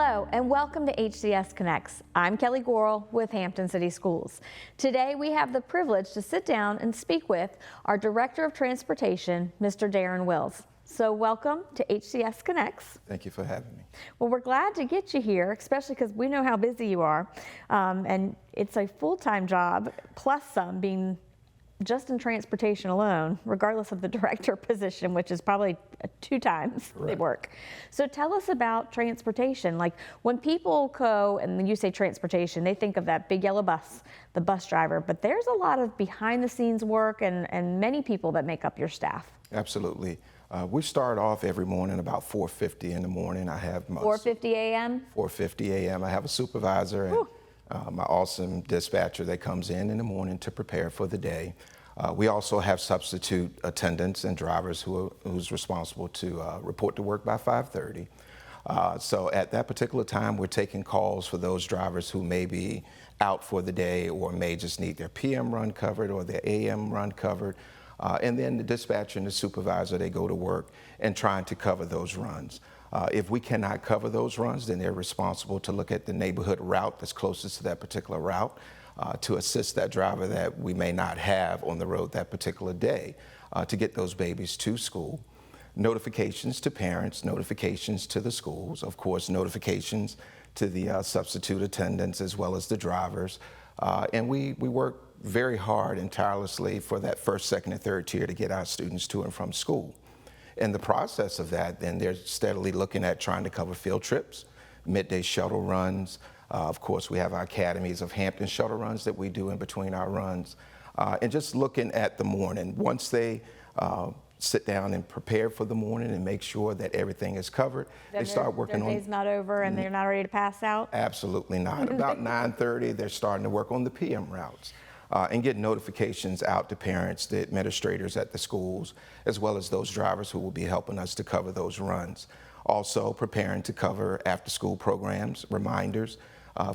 Hello and welcome to HCS Connects. I'm Kelly Gorel with Hampton City Schools. Today we have the privilege to sit down and speak with our Director of Transportation, Mr. Darrin Wills. So welcome to HCS Connects. Thank you for having me. Well, we're glad to get you here, especially because we know how busy you are. And it's a full-time job, plus some, being just in transportation alone, regardless of the director position, which is probably 2 times they work. So tell us about transportation. Like when people go and you say transportation, they think of that big yellow bus, the bus driver, but there's a lot of behind the scenes work and many people that make up your staff. Absolutely. We start off every morning about 4:50 in the morning. I have 4:50 a.m.? 4:50 a.m. I have a supervisor and my awesome dispatcher that comes in the morning to prepare for the day. We also have substitute attendants and drivers who's responsible to report to work by 5:30. So at that particular time, we're taking calls for those drivers who may be out for the day or may just need their PM run covered or their AM run covered. And then the dispatcher and the supervisor, they go to work and trying to cover those runs. If we cannot cover those runs, then they're responsible to look at the neighborhood route that's closest to that particular route to assist that driver that we may not have on the road that particular day to get those babies to school. Notifications to parents, notifications to the schools, of course, notifications to the substitute attendants as well as the drivers. And we work very hard and tirelessly for that first, second, and third tier to get our students to and from school. In the process of that, then they're steadily looking at trying to cover field trips, midday shuttle runs. Of course, we have our academies of Hampton shuttle runs that we do in between our runs. And just looking at the morning, once they sit down and prepare for the morning and make sure that everything is covered, they start working on... Their day's not over and they're not ready to pass out? Absolutely not. About 9:30, they're starting to work on the PM routes. And get notifications out to parents, the administrators at the schools, as well as those drivers who will be helping us to cover those runs. Also preparing to cover after-school programs, reminders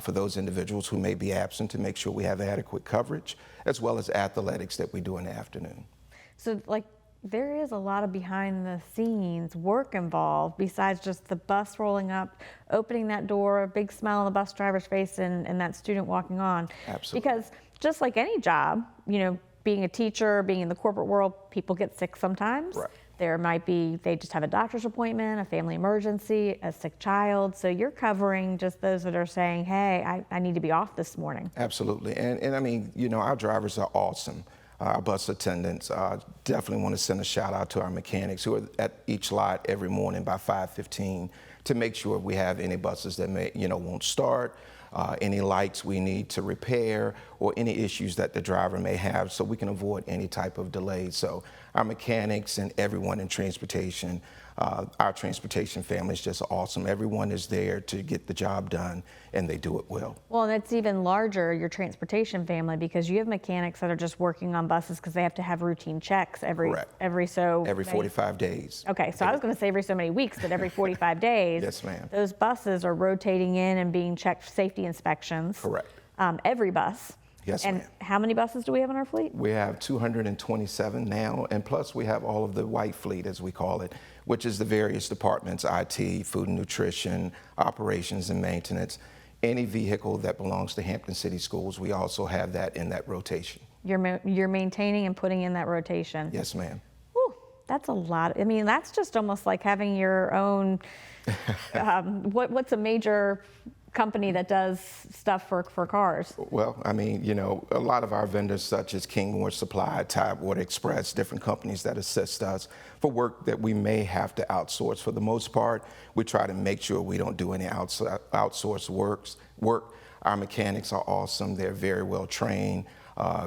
for those individuals who may be absent to make sure we have adequate coverage, as well as athletics that we do in the afternoon. So like there is a lot of behind the scenes work involved besides just the bus rolling up, opening that door, a big smile on the bus driver's face and that student walking on. Absolutely. Because just like any job, you know, being a teacher, being in the corporate world, people get sick sometimes. Right. There might be, they just have a doctor's appointment, a family emergency, a sick child. So you're covering just those that are saying, hey, I need to be off this morning. Absolutely. And I mean, you know, our drivers are awesome. Our bus attendants, definitely want to send a shout out to our mechanics who are at each lot every morning by 5:15 to make sure we have any buses that may, won't start, any lights we need to repair, or any issues that the driver may have so we can avoid any type of delay. So our mechanics and everyone in transportation, our transportation family is just awesome. Everyone is there to get the job done, and they do it well. Well, and it's even larger, your transportation family, because you have mechanics that are just working on buses because they have to have routine checks every 45 days. Okay, so I was going to say every so many weeks, but every 45 days. Yes, ma'am. Those buses are rotating in and being checked for safety inspections. Correct. Every bus. Yes, and ma'am. How many buses do we have in our fleet? We have 227 now, and plus we have all of the white fleet, as we call it, which is the various departments, IT, food and nutrition, operations and maintenance. Any vehicle that belongs to Hampton City Schools, we also have that in that rotation. You're maintaining and putting in that rotation? Yes, ma'am. Whew, that's a lot. I mean, that's just almost like having your own, what's a major company that does stuff for cars? Well, I mean, a lot of our vendors such as Kingwood Supply, Tidewater Express, different companies that assist us for work that we may have to outsource. For the most part, we try to make sure we don't do any outsourced work. Our mechanics are awesome. They're very well trained,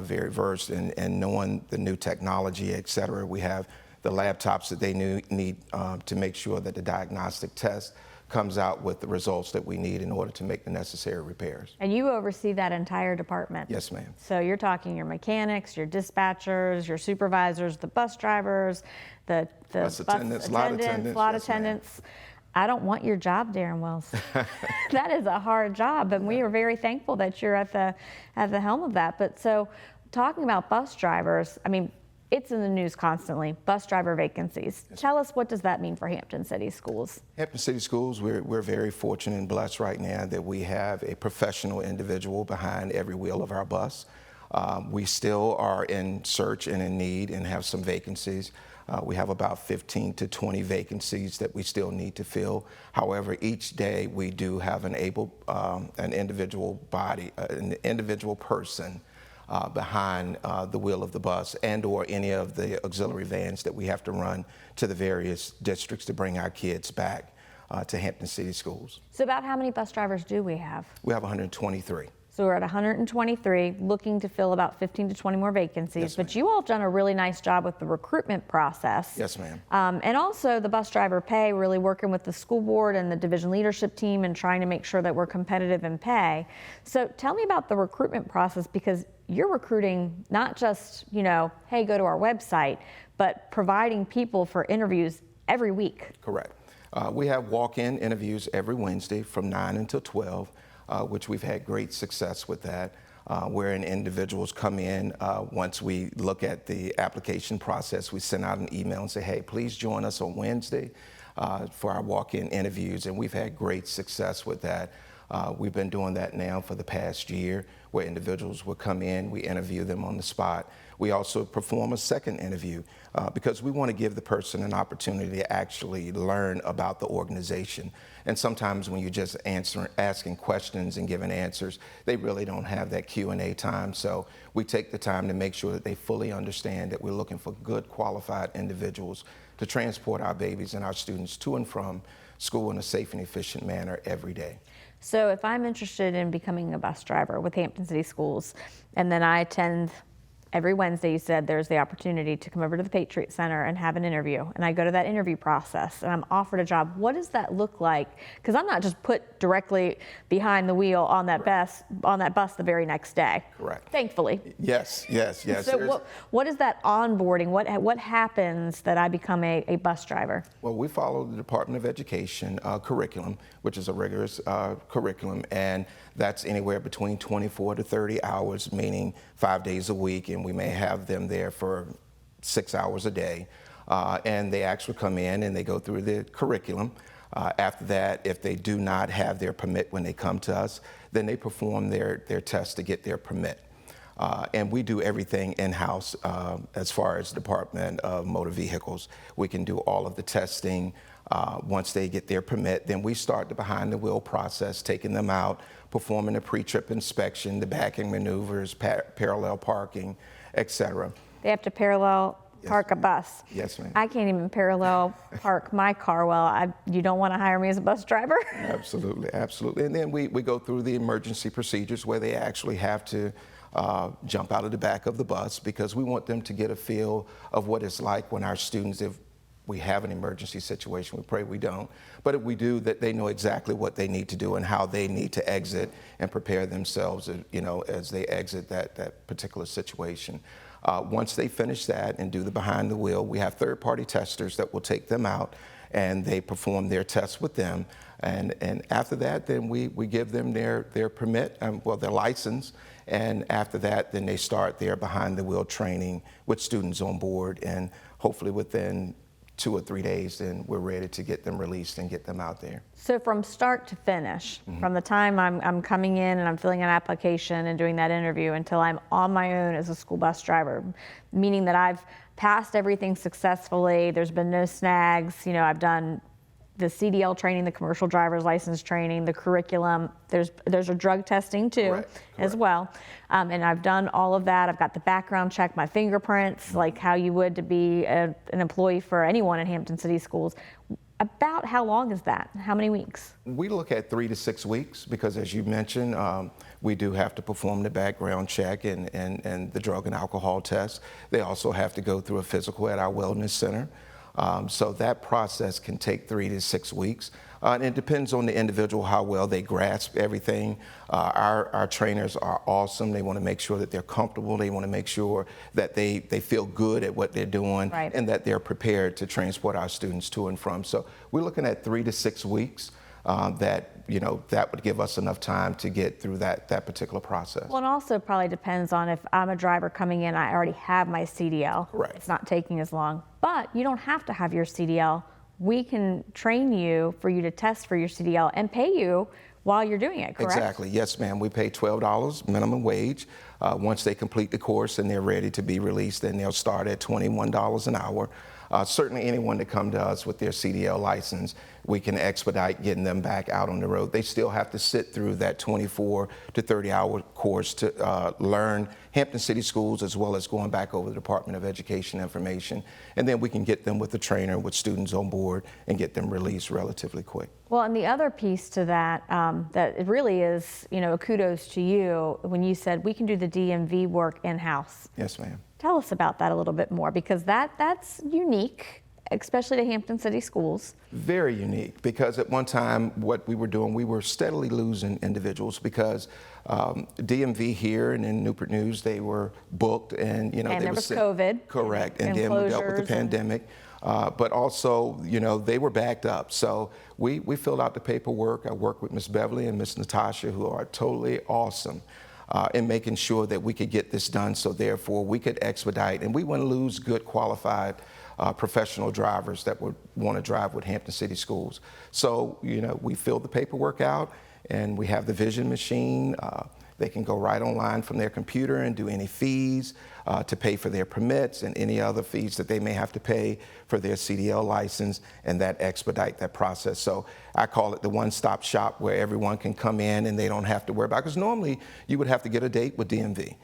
very versed in knowing the new technology, et cetera. We have the laptops that they need to make sure that the diagnostic test comes out with the results that we need in order to make the necessary repairs. And you oversee that entire department? Yes, ma'am. So you're talking your mechanics, your dispatchers, your supervisors, the bus drivers, the bus attendants, lot attendants. I don't want your job, Darrin Wills. That is a hard job, and we are very thankful that you're at the helm of that. But so talking about bus drivers, I mean, It's in the news constantly, bus driver vacancies. Tell us, what does that mean for Hampton City Schools? Hampton City Schools, we're very fortunate and blessed right now that we have a professional individual behind every wheel of our bus. We still are in search and in need and have some vacancies. We have about 15 to 20 vacancies that we still need to fill. However, each day we do have an individual person behind the wheel of the bus and or any of the auxiliary vans that we have to run to the various districts to bring our kids back to Hampton City Schools. So about how many bus drivers do we have? We have 123. So we're at 123, looking to fill about 15 to 20 more vacancies. Yes, but you all have done a really nice job with the recruitment process. Yes, ma'am. And also the bus driver pay, really working with the school board and the division leadership team and trying to make sure that we're competitive in pay. So tell me about the recruitment process, because you're recruiting not just, hey, go to our website, but providing people for interviews every week. Correct. We have walk-in interviews every Wednesday from 9 until 12. Which we've had great success with that, wherein individuals come in. Once we look at the application process, we send out an email and say, hey, please join us on Wednesday for our walk-in interviews, and we've had great success with that. We've been doing that now for the past year, where individuals will come in, we interview them on the spot. We also perform a second interview because we want to give the person an opportunity to actually learn about the organization. And sometimes when you're just asking questions and giving answers, they really don't have that Q&A time. So we take the time to make sure that they fully understand that we're looking for good, qualified individuals to transport our babies and our students to and from school in a safe and efficient manner every day. So if I'm interested in becoming a bus driver with Hampton City Schools, and then I attend every Wednesday, you said there's the opportunity to come over to the Patriot Center and have an interview, and I go to that interview process and I'm offered a job, what does that look like? Because I'm not just put directly behind the wheel on that bus the very next day. Correct. Thankfully. Yes. So what is that onboarding? What happens that I become a bus driver? Well, we follow the Department of Education curriculum, which is a rigorous curriculum, and that's anywhere between 24 to 30 hours, meaning 5 days a week, and we may have them there for 6 hours a day. And they actually come in and they go through the curriculum. After that, if they do not have their permit when they come to us, then they perform their test to get their permit. And we do everything in-house as far as Department of Motor Vehicles. We can do all of the testing. Once they get their permit, then we start the behind-the-wheel process, taking them out, performing a pre-trip inspection, the backing maneuvers, parallel parking, etc. They have to parallel park a bus. Yes, ma'am. I can't even parallel park my car well. You don't want to hire me as a bus driver? Absolutely. And then we go through the emergency procedures where they actually have to jump out of the back of the bus, because we want them to get a feel of what it's like when our students, if we have an emergency situation, we pray we don't, but if we do, that they know exactly what they need to do and how they need to exit and prepare themselves, as they exit that particular situation. Once they finish that and do the behind the wheel, we have third-party testers that will take them out and they perform their tests with them. And after that, then we give them their permit, their license. And after that, then they start their behind the wheel training with students on board, and hopefully within 2 or 3 days, then we're ready to get them released and get them out there. So from start to finish, from the time I'm coming in and I'm filling an application and doing that interview until I'm on my own as a school bus driver, meaning that I've passed everything successfully, there's been no snags, I've done the CDL training, the commercial driver's license training, the curriculum. There's a drug testing too, Correct. as well. And I've done all of that. I've got the background check, my fingerprints, like how you would to be an employee for anyone in Hampton City Schools. About how long is that? How many weeks? We look at 3 to 6 weeks because, as you mentioned, we do have to perform the background check and the drug and alcohol test. They also have to go through a physical at our wellness center. So that process can take 3 to 6 weeks. And it depends on the individual how well they grasp everything. Our trainers are awesome. They want to make sure that they're comfortable. They want to make sure that they feel good at what they're doing, right, and that they're prepared to transport our students to and from. So we're looking at 3 to 6 weeks. that, you know, that would give us enough time to get through that particular process. Well, it also probably depends on if I'm a driver coming in, I already have my CDL. Correct. It's not taking as long, but you don't have to have your CDL. We can train you for you to test for your CDL and pay you while you're doing it, correct? Exactly. Yes, ma'am. We pay $12 minimum wage. Once they complete the course and they're ready to be released, then they'll start at $21 an hour. Certainly anyone that come to us with their CDL license, we can expedite getting them back out on the road. They still have to sit through that 24 to 30-hour course to learn Hampton City Schools, as well as going back over the Department of Education information. And then we can get them with the trainer, with students on board, and get them released relatively quick. Well, and the other piece to that, that it really is, you know, kudos to you when you said we can do the DMV work in-house. Yes, ma'am. Tell us about that a little bit more, because that's unique, especially to Hampton City Schools. Very unique, because at one time what we were doing, we were steadily losing individuals because DMV here and in Newport News, they were booked, and you know, And they there were was sick. COVID. Correct, and then we dealt with the pandemic. But also, you know, they were backed up. So we filled out the paperwork. I worked with Miss Beverly and Miss Natasha, who are totally awesome in making sure that we could get this done. So therefore, we could expedite, and we wouldn't lose good, qualified professional drivers that would want to drive with Hampton City Schools. So, you know, we filled the paperwork out, and we have the vision machine. They can go right online from their computer and do any fees to pay for their permits and any other fees that they may have to pay for their CDL license, and that expedite that process. So I call it the one-stop shop, where everyone can come in and they don't have to worry about, because normally you would have to get a date with DMV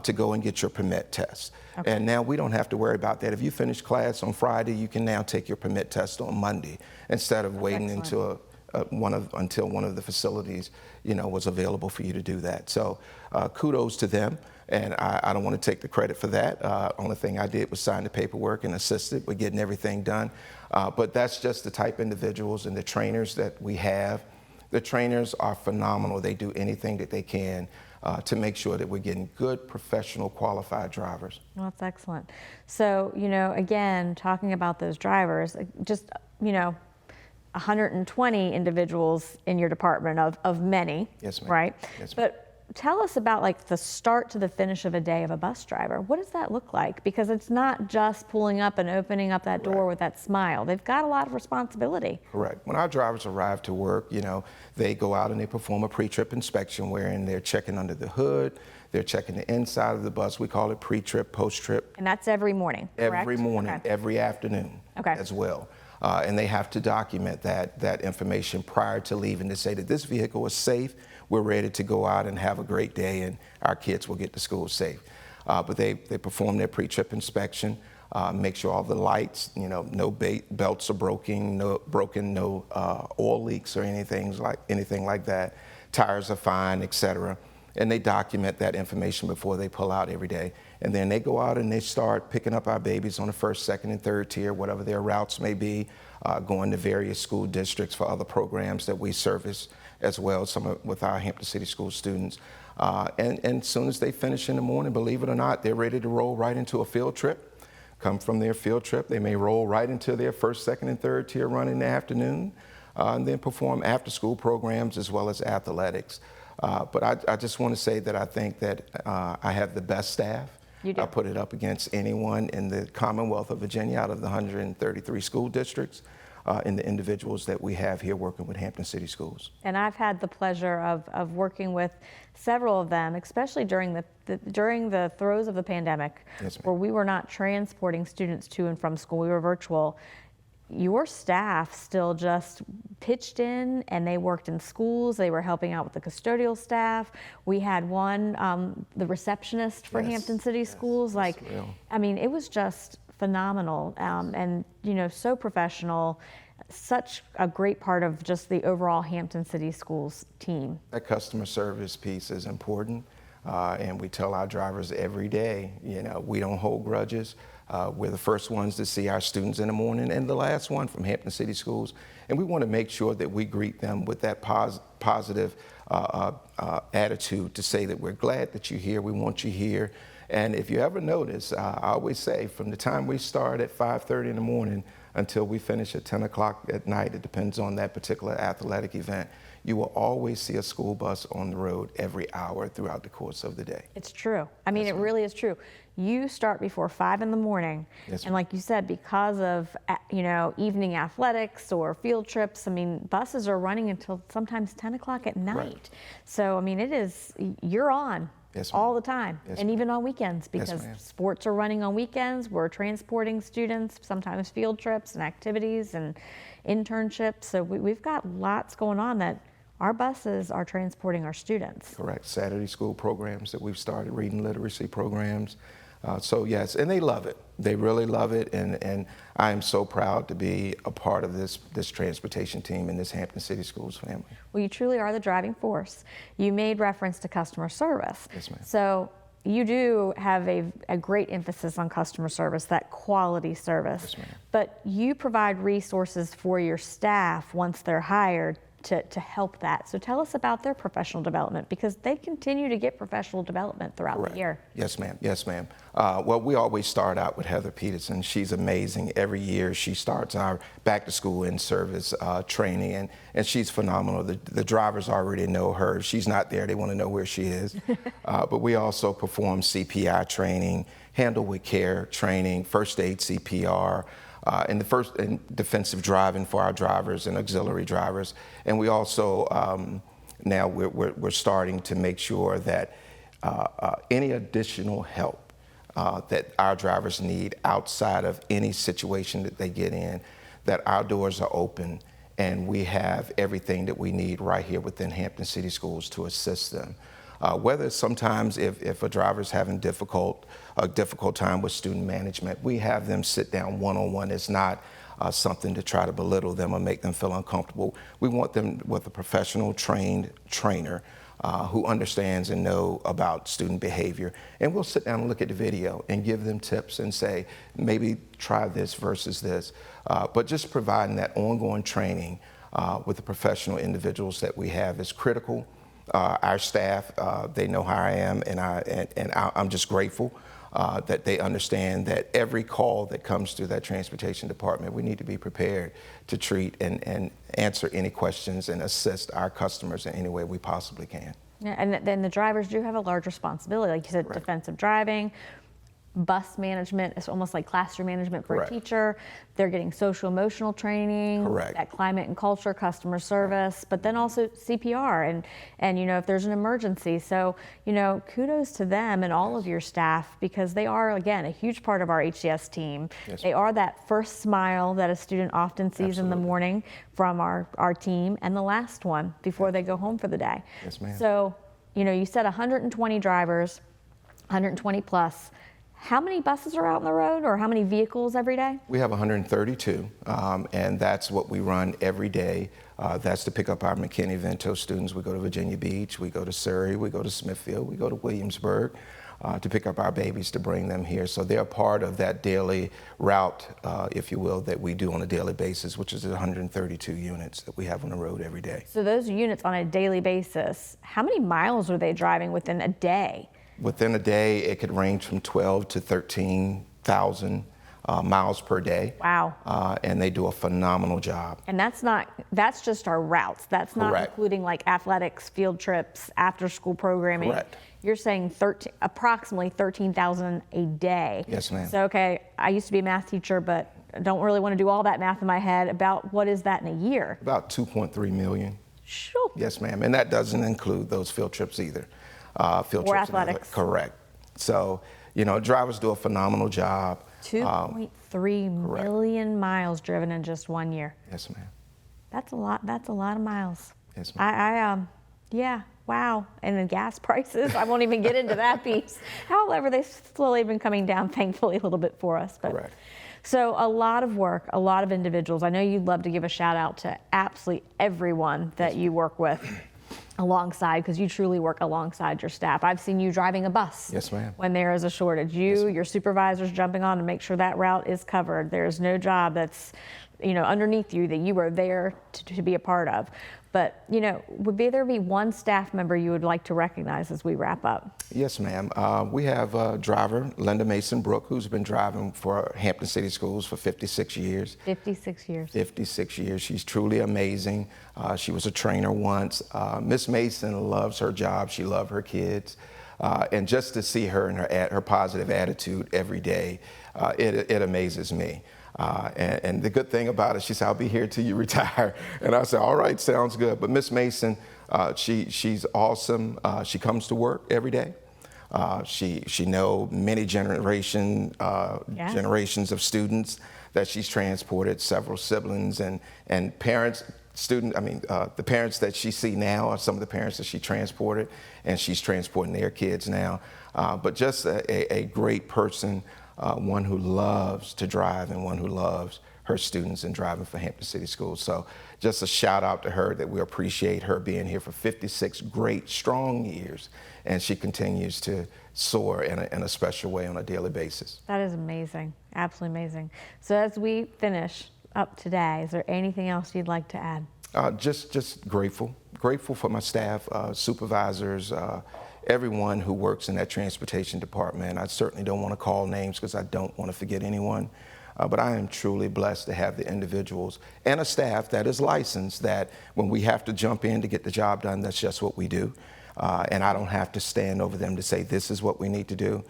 to go and get your permit test. Okay. And now we don't have to worry about that. If you finish class on Friday, you can now take your permit test on Monday instead of waiting until one of the facilities, you know, was available for you to do that. So kudos to them, and I don't want to take the credit for that. Only thing I did was sign the paperwork and assisted with getting everything done. But that's just the type of individuals and the trainers that we have. The trainers are phenomenal. They do anything that they can to make sure that we're getting good, professional, qualified drivers. Well, that's excellent. So, you know, again, talking about those drivers, just, you know, 120 individuals in your department of many, yes, ma'am. Right? Yes, ma'am. But tell us about like the start to the finish of a day of a bus driver. What does that look like? Because it's not just pulling up and opening up that door with that smile. They've got a lot of responsibility. Correct. When our drivers arrive to work, you know, they go out and they perform a pre-trip inspection, wherein they're checking under the hood, they're checking the inside of the bus. We call it pre-trip, post-trip. And that's every morning, correct? Every morning, okay. Every afternoon as well. And they have to document that information prior to leaving to say that this vehicle is safe, we're ready to go out and have a great day, and our kids will get to school safe. But they perform their pre-trip inspection, make sure all the lights, you know, no belts are broken, no oil leaks or anything like that. Tires are fine, etc. And they document that information before they pull out every day. And then they go out and they start picking up our babies on the first, second, and third tier, whatever their routes may be, going to various school districts for other programs that we service as well, with our Hampton City School students. And as soon as they finish in the morning, believe it or not, they're ready to roll right into a field trip. Come from their field trip, they may roll right into their first, second, and third tier run in the afternoon, and then perform after-school programs as well as athletics. But I just want to say that I think that I have the best staff. You do. I put it up against anyone in the Commonwealth of Virginia out of the 133 school districts, in the individuals that we have here working with Hampton City Schools. And I've had the pleasure of working with several of them, especially during the throes of the pandemic, Yes, ma'am. where we were not transporting students to and from school, we were virtual. Your staff still just pitched in, and they worked in schools. They were helping out with the custodial staff. We had one, the receptionist for Yes, Hampton City Schools. Like, real. I mean, it was just phenomenal, and you know, so professional. Such a great part of just the overall Hampton City Schools team. That customer service piece is important, and we tell our drivers every day, you know, we don't hold grudges. We're the first ones to see our students in the morning and the last one from Hampton City Schools. And we want to make sure that we greet them with that positive attitude to say that we're glad that you're here, we want you here. And if you ever notice, I always say from the time we start at 5:30 in the morning until we finish at 10 o'clock at night. It depends on that particular athletic event. You will always see a school bus on the road every hour throughout the course of the day. It's true. I mean, it really is true. You start before 5 in the morning, Yes, and like you said, because of evening athletics or field trips, I mean, buses are running until sometimes 10 o'clock at night. Right. So I mean, you're on. Yes, ma'am. All the time, Yes, and ma'am. even on weekends, Yes, because ma'am. sports are running on weekends. We're transporting students, sometimes field trips and activities and internships. So we've got lots going on that our buses are transporting our students. Correct. Saturday school programs that we've started, reading literacy programs. So yes, and they love it. They really love it, and I am so proud to be a part of this transportation team in this Hampton City Schools family. Well, you truly are the driving force. You made reference to customer service. Yes, ma'am. So you do have a great emphasis on customer service, that quality service. Yes, ma'am. But you provide resources for your staff once they're hired to help that. So tell us about their professional development, because they continue to get professional development throughout Correct. the year. Yes, ma'am. Yes, ma'am. Well, we always start out with Heather Peterson. She's amazing. Every year she starts our back to school in-service training, and she's phenomenal. The drivers already know her. If she's not there, they want to know where she is. But we also perform CPI training, handle with care training, first aid CPR, and defensive driving for our drivers and auxiliary drivers. And we also, now we're starting to make sure that any additional help that our drivers need outside of any situation that they get in, that our doors are open and we have everything that we need right here within Hampton City Schools to assist them. Whether sometimes if a driver's having a difficult time with student management, we have them sit down one-on-one. It's not something to try to belittle them or make them feel uncomfortable. We want them with a professional trained trainer who understands and know about student behavior. And we'll sit down and look at the video and give them tips and say, maybe try this versus this. But just providing that ongoing training with the professional individuals that we have is critical. Our staff, they know how I am, and I'm just grateful that they understand that every call that comes through that transportation department, we need to be prepared to treat and answer any questions and assist our customers in any way we possibly can. Yeah, and then the drivers do have a large responsibility. Like you said, Correct. defensive driving, bus management. It's almost like classroom management for Correct. a teacher. They're getting social emotional training, Correct. that climate and culture, customer service, but then also CPR and if there's an emergency. So kudos to them and all of your staff, because they are, again, a huge part of our HCS team. Yes, They are that first smile that a student often sees in the Absolutely. morning from our team, and the last one before they go home for the day. Yes, ma'am. So you said 120 drivers, 120 plus. How many buses are out on the road, or how many vehicles every day? We have 132, and that's what we run every day. That's to pick up our McKinney-Vento students. We go to Virginia Beach, we go to Surrey, we go to Smithfield, we go to Williamsburg to pick up our babies to bring them here. So they're part of that daily route, if you will, that we do on a daily basis, which is 132 units that we have on the road every day. So those units on a daily basis, how many miles are they driving within a day? Within a day, it could range from 12 to 13,000 miles per day. Wow. And they do a phenomenal job. And that's just our routes. That's not Correct. including like athletics, field trips, after school programming. Correct. You're saying approximately 13,000 a day. Yes, ma'am. So, okay, I used to be a math teacher, but I don't really want to do all that math in my head. About what is that in a year? About 2.3 million. Sure. Yes, ma'am. And that doesn't include those field trips either. Field Or trips and athletics. Correct. So, drivers do a phenomenal job. 2.3 million miles driven in just 1 year. Yes, ma'am. That's a lot. That's a lot of miles. Yes, ma'am. Yeah, wow. And the gas prices, I won't even get into that piece. However, they've slowly been coming down, thankfully, a little bit for us. But, Correct. So a lot of work, a lot of individuals. I know you'd love to give a shout out to absolutely everyone that you work with alongside, because you truly work alongside your staff. I've seen you driving a bus. Yes, ma'am. When there is a shortage. Your supervisors jumping on to make sure that route is covered. There's no job that's underneath you that you were there to be a part of. But, would there be one staff member you would like to recognize as we wrap up? Yes, ma'am. We have driver Linda Mason Brook, who's been driving for Hampton City Schools for 56 years. 56 years. 56 years. She's truly amazing. She was a trainer once. Miss Mason loves her job. She loves her kids. And just to see her and her positive attitude every day, it amazes me. And the good thing about it, she said, I'll be here till you retire. And I said, all right, sounds good. But Miss Mason, she's awesome. She comes to work every day. She knows many generations of students that she's transported, several siblings and parents. The parents that she see now are some of the parents that she transported, and she's transporting their kids now. But just a great person, one who loves to drive and one who loves her students and driving for Hampton City Schools. So just a shout out to her that we appreciate her being here for 56 great, strong years, and she continues to soar in a special way on a daily basis. That is amazing, absolutely amazing. So as we finish up today, is there anything else you'd like to add? Just grateful for my staff, supervisors, everyone who works in that transportation department. I certainly don't want to call names because I don't want to forget anyone. But I am truly blessed to have the individuals and a staff that is licensed, that when we have to jump in to get the job done, that's just what we do. And I don't have to stand over them to say, this is what we need to do.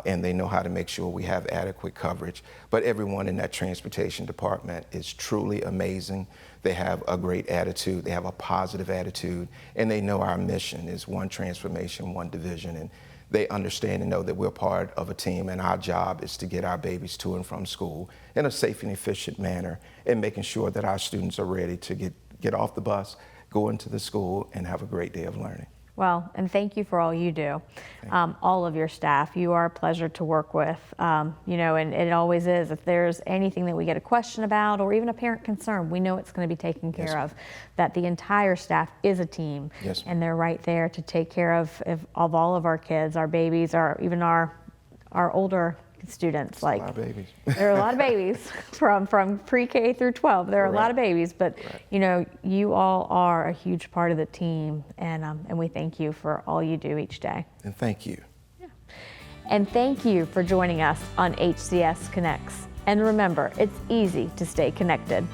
And they know how to make sure we have adequate coverage. But everyone in that transportation department is truly amazing. They have a great attitude. They have a positive attitude. And they know our mission is one transformation, one division. And they understand and know that we're part of a team, and our job is to get our babies to and from school in a safe and efficient manner, and making sure that our students are ready to get off the bus, go into the school, and have a great day of learning. Well, and thank you for all you do. All of your staff, you are a pleasure to work with, and it always is. If there's anything that we get a question about or even a parent concern, we know it's going to be taken care of, that the entire staff is a team, and they're right there to take care of all of our kids, our babies, even our older students. That's a lot of babies. There are a lot of babies from pre-K through 12. There are a lot of babies, but you all are a huge part of the team, and we thank you for all you do each day. And thank you. Yeah. And thank you for joining us on HCS Connects. And remember, it's easy to stay connected.